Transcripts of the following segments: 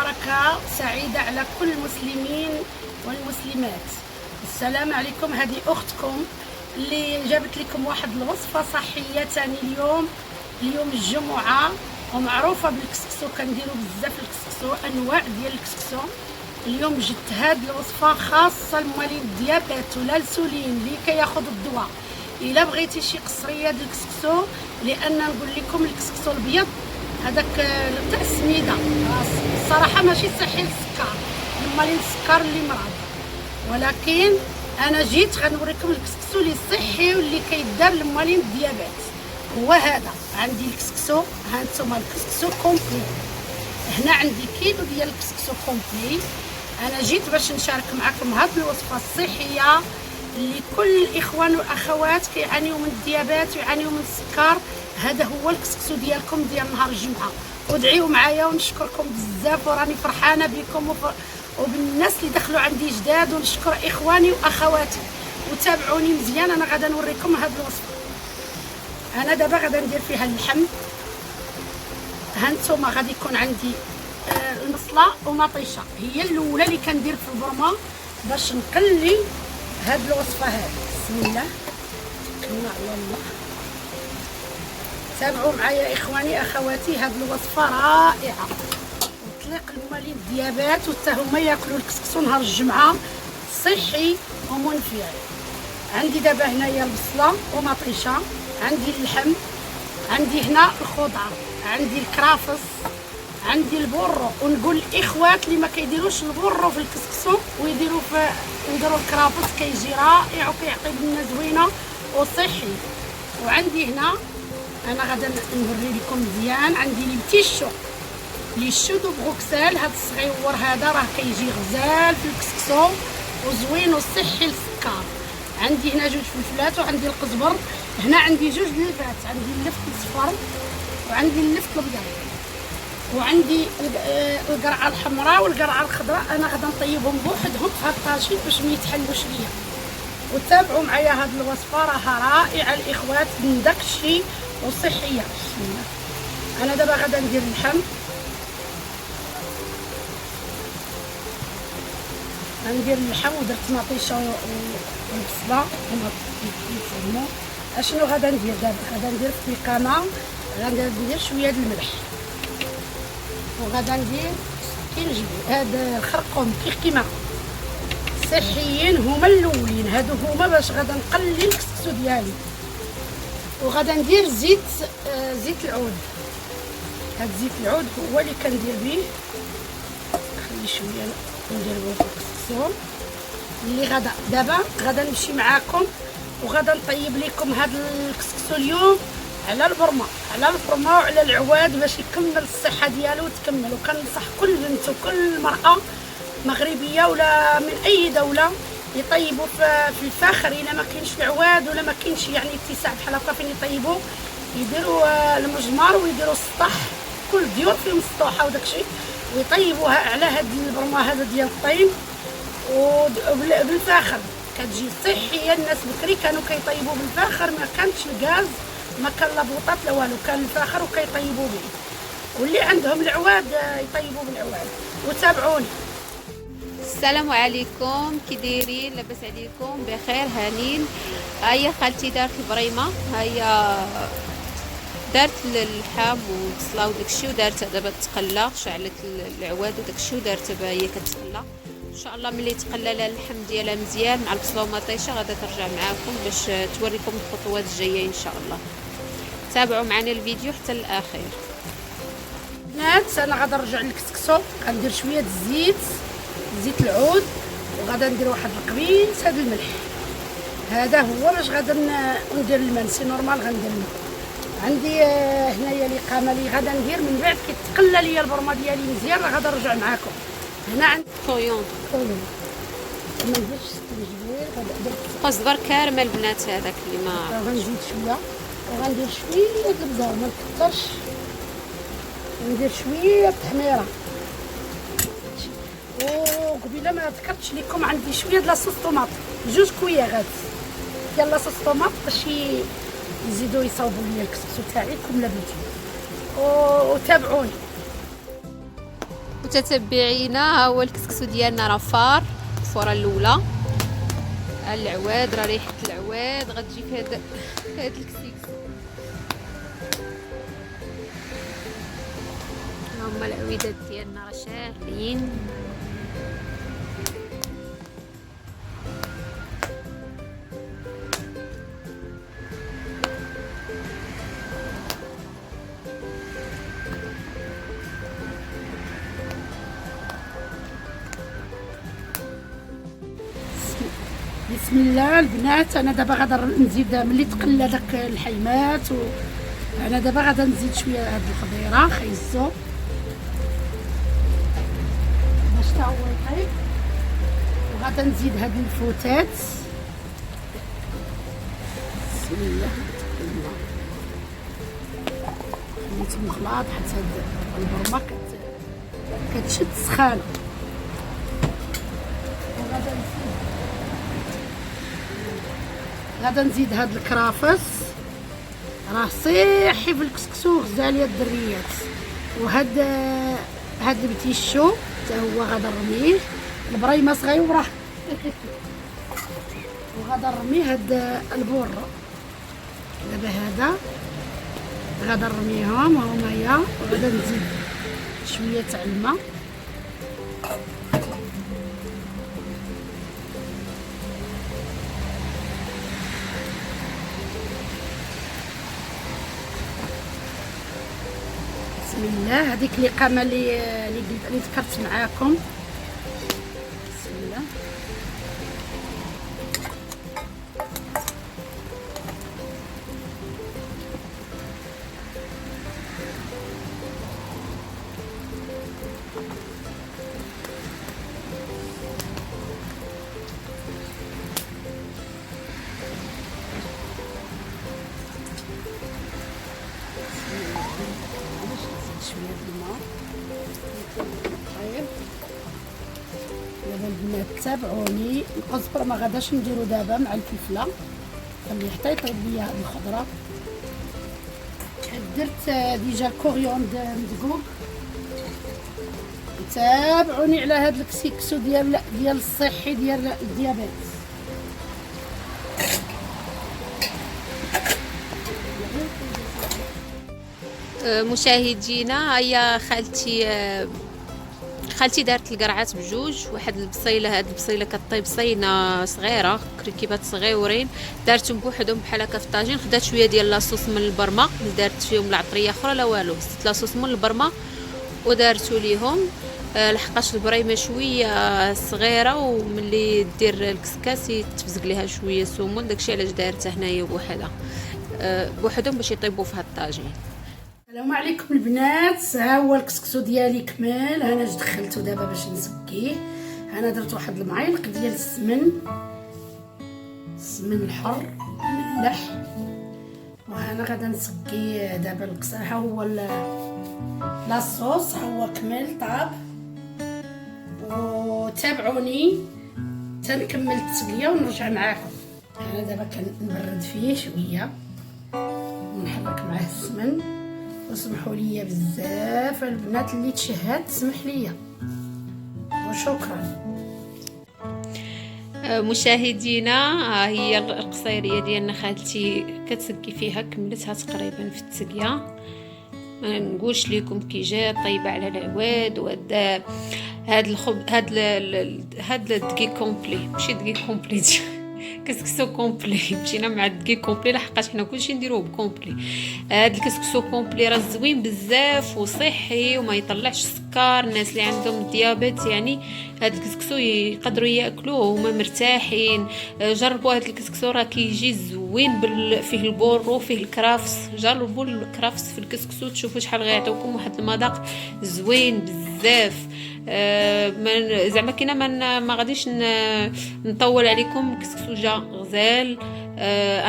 مباركة سعيدة على كل المسلمين والمسلمات. السلام عليكم. هذه أختكم اللي جابت لكم واحد الوصفة صحية تاني اليوم الجمعة، ومعروفة بالكسكسو، كنديروا بزاف الكسكسو، أنواع ديال الكسكسو. اليوم جبت هذه الوصفة خاصة لموالين الديابيت ولا الانسولين اللي كياخذ الدواء. إلا بغيتي شي قصرية ديال الكسكسو، لأن نقول لكم الكسكسو الأبيض هذاك تاع السميده الصراحه ماشي صحي للسكر، المالين السكر اللي مرض، ولكن انا جيت غنوريكم الكسكسو اللي صحي واللي كيدار لمالين الديابيت. هو هذا عندي الكسكسو، ها انتم الكسكسو كومبلي. هنا عندي كيلو ديال الكسكسو كومبلي. انا جيت باش نشارك معكم هذه الوصفه الصحيه اللي كل الاخوان والاخوات كيعانيوا من الديابيت ويعانيوا من السكر. هذا هو الكسكسو ديالكم ديال نهار الجمعه. ودعيوا معايا ونشكركم بزاف، وراني فرحانه بكم وبالناس اللي دخلوا عندي جداد، ونشكر اخواني واخواتي. وتابعوني مزيان، انا غادا نوريكم هذه الوصفه. انا دابا غادا ندير فيها اللحم. ها نتوما غادي يكون عندي المصله ومطيشه، هي الاولى اللي كندير في البرمه باش نقلي هذه الوصفه هذه. بسم الله توكلنا على الله. تابعوا معايا اخواني اخواتي، هذه الوصفه رائعه وتليق لموالين الديابات وحتى هما ياكلوا الكسكسو نهار الجمعه، صحي ومنفع. عندي دابا هنايا البصله ومطيشه، عندي اللحم، عندي هنا الخضر، عندي الكرافس، عندي البورو. ونقول الاخوات اللي ما كيديروش البورو في الكسكسو ويديروا الكرافس، كيجي رائع وكيعطي لنا زوينه وصحي. وعندي هنا انا غادا نوري لكم مزيان، عندي لي لي شودو بروكسيل. هذا الصغيور هذا راه كيجي غزال في الكسكسو وزوين وصحي للسكر. عندي هنا جوج فلفلات وعندي القزبر. هنا عندي جوج لفات، عندي اللفت الصفر وعندي اللفت الابيض، وعندي القرعه الحمراء والقرعه الخضراء. انا غادا نطيبهم بوحدهم في هاد الطاجين باش ما يتحلوش ليا. وتابعوا معايا هاد الوصفه، راها رائعه الاخوات من داكشي وصحيه. بسم الله. انا دابا غادا ندير اللحم، غندير اللحم ودرت مطيشه والبصله وما اشنو غادا ندير دابا. غادا ندير في القامه، غادا ندير شويه د الملح، وغادا ندير كنجبي هذا الخرقوم كيما صحيين هما الاولين. هادو هما باش غادا نقلي الكسكسو ديالي. وغادا ندير زيت العود. هاد زيت العود هو اللي كندير به. خلي شويه ندير به في الكسكسو اللي دابا غادا نمشي معاكم وغادا نطيب لكم هاد الكسكسو اليوم على البرمه وعلى العواد باش يكمل الصحه ديالو وتكمل. وكنصح كل بنت وكل مرأة مغربيه ولا من اي دوله يطيبوا في الفاخر. الا ما كاينش العواد ولا ما كاينش يعني اتساع بحال هكا فين يطيبوا، يديروا المجمر ويديروا السطح، كل ديور فيهم السطوحه وداكشي، ويطيبوها على هاد البرمه هذا ديال الطين وبالفاخر. كتجي صحيه. الناس بكري كانوا كيطيبوا بالفاخر، ما كانش الغاز، ما كان لا بوطات لا والو، كان الفاخر وكيطيبوا به. واللي عندهم العواد يطيبوا بالعواد. وتابعوني. السلام عليكم، كي دايرين؟ لاباس عليكم؟ بخير هانين. هيا خالتي دارت البريمه، هيا دارت اللحم والبصله وداكشي، ودارتها دابا تقلى، شعلت العواد وداكشي ودارتها هي كتقلى. ان شاء الله ملي تقلى لها اللحم ديالها مزيان مع البصله ومطيشه غادا ترجع معاكم باش توريكم الخطوات الجايه ان شاء الله. تابعوا معنا الفيديو حتى الاخير. بنات انا غادا نرجع للكسكسو، غندير شويه زيت العود، وغادا ندير واحد القبيس هذا الملح. هذا هو باش غادا ندير الماء، سي نورمال غندير الماء. عندي هنايا القامه اللي غادا ندير من بعد كي تقلى ليا البرمه ديالي مزيان غادا نرجع معاكم. هنا عندي طويون ما نديرش التنجبير، غادا درت قزبر كارمل البنات هذاك اللي ما غنزيد شويه، وغندير شويه د البزار ما نكثرش، ندير شويه التحميره. وقبيله ما ذكرتش لكم عندي شويه د لاصوص طوماط، جوج كوياغات ديال لاصوص طوماط باش يزيدوا يصاوبوا لي الكسكسو تاعي كم بغيتو. وتابعوني. متتبعينا، ها هو الكسكسو ديالنا راه فار الفوره الاولى. العواد راه ريحه العواد غتجي في هذا الكسكسو. هما العويدات ديالنا راه شاهين. بسم الله البنات. انا دابا غادا نزيد ملي تقلى داك الحيمات انا دابا غادا نزيد شويه هاد الخضيره خيزو باش تا هو يطيب، وغادا نزيد هاد الفوتات. بسم الله خليتهم خلاط حتى هاد البرمه كتشد سخانه. غادا نزيد هاد الكرافس راه صحي في الكسكسو غزاليه الدريات، هاد البتيشو حتى هو غادا نرميه. البريمه صغيره وغادا نرميه هاد البور دابا هذا غادا نرميهم هما وغادا نزيد شويه تاع الماء. بسم الله. هذيك الإقامة اللي ذكرت معاكم. بسم الله. شويه الماء. طيب دابا البنات تابعوني، القزبر ما غاداش نديرو دابا مع الفلفله، خليه حتى يطيب ليا هاد الخضره. درت ديجا الكوريوند مدقوق. تابعوني على هاد الكسكسو ديال الصحي ديال الديابيت. مشاهدينا، هيا خالتي دارت القرعات بجوج، واحد البصيله، هاد البصيله كطيب صينه صغيره كركيبات صغيورين، دارتهم بوحدهم بحال هكا في الطاجين. خدات شويه ديال لاصوص من البرمه، دارت فيهم العطريه اخرى لا والو، زدت لاصوص من البرمه ودارتو ليهم. لحقاش البريمه شويه صغيره، وملي دير الكسكاس يتفزق ليها شويه سمون، داكشي علاش دارتها هنايا بوحدها بوحدهم باش يطيبوا في هاد الطاجين. السلام عليكم البنات. ها هو الكسكسو ديالي كمل. انا جيت دخلته دابا باش نسقيه. انا درت واحد المعلق ديال السمن الحر مملح، وانا غادا نسقيه دابا القصر. ها هو لاصوص، ها هو كمل طاب. وتابعوني تنكمل التسقيه ونرجع معاكم. انا دابا كنبرد فيه شويه ونحرك معاه السمن. وسمحوا لي بزاف البنات اللي تشهات، سمح لي وشكرا. مشاهدينا، ها هي القصيريه ديالنا خالتي كتسقي فيها، كملتها تقريبا في التسقيه. ما نقولش لكم كي جات طيبه على العواد. وهذا هاد الدقيق كومبلي، ماشي دقيق كومبلي كسكسو كومبلي. مشينا مع الدقيق كومبلي لحقاش حنا كلشي نديروه بكومبلي. هاد الكسكسو كومبلي راه زوين بزاف وصحي وما يطلعش السكر. الناس اللي عندهم ديابيت يعني هاد الكسكسو يقدروا ياكلوه وهما مرتاحين. جربوا هاد الكسكسو راه كيجي زوين فيه البورو فيه الكرافس. جربوا الكرافس في الكسكسو تشوفوا شحال غيعطيوكم واحد المذاق زوين بزاف. زعما كينا ما غاديش نطول عليكم. الكسكسو جا غزال.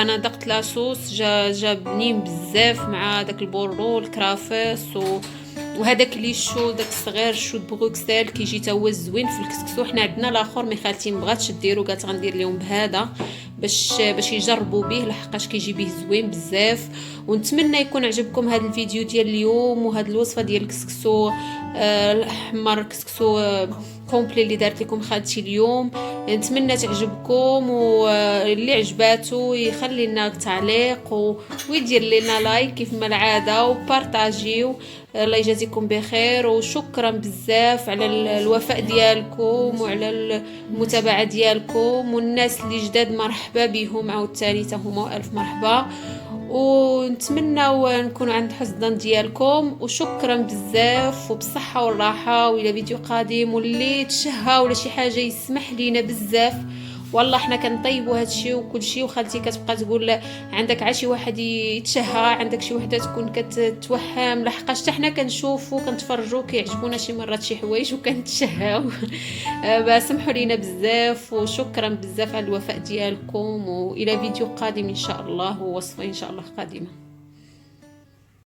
انا دقت لاصوص جا بنين بزاف مع داك البورو الكرافس وهذاك اللي شو داك الصغير شو بروكسل كيجي تا هو زوين في الكسكسو. حنا عندنا الاخر مي خالتي مبغاتش ديرو، قالت غندير لهم بهذا باش يجربوا به، لحقاش كيجي به زوين بزاف. ونتمنى يكون عجبكم هذا الفيديو ديال اليوم وهذه الوصفه ديال الكسكسو الاحمر، كسكسو كومبلي اللي دارت لكم خالتي اليوم. نتمنى تعجبكم، واللي عجباتو يخلي لنا تعليق ويدير لنا لايك كيف ما العاده، وبارطاجيو. الله يجازيكم بخير، وشكرا بزاف على الوفاء ديالكم وعلى المتابعه ديالكم. والناس اللي جداد مرحبا بهم عاوتاني، تا هما الف مرحبا. ونتمنى نكون عند حسن الظن ديالكم، وشكرا بزاف وبالصحه والراحه، والى فيديو قادم. واللي تشهى ولا شي حاجه يسمح لينا بزاف، والله حنا كنطيبوا هادشي وكلشي. وخالتي كتبقى تقول عندك عا شي واحد يتشهى، عندك شي وحده تكون كتوهم، لحقاش حتى حنا كنشوفوا كنتفرجوا كيعجبونا شي مرات شي حوايج وكنتشهاو. سمحوا لينا بزاف، وشكرا بزاف على الوفاء ديالكم. والى فيديو قادم ان شاء الله، ووصفه ان شاء الله قادمه.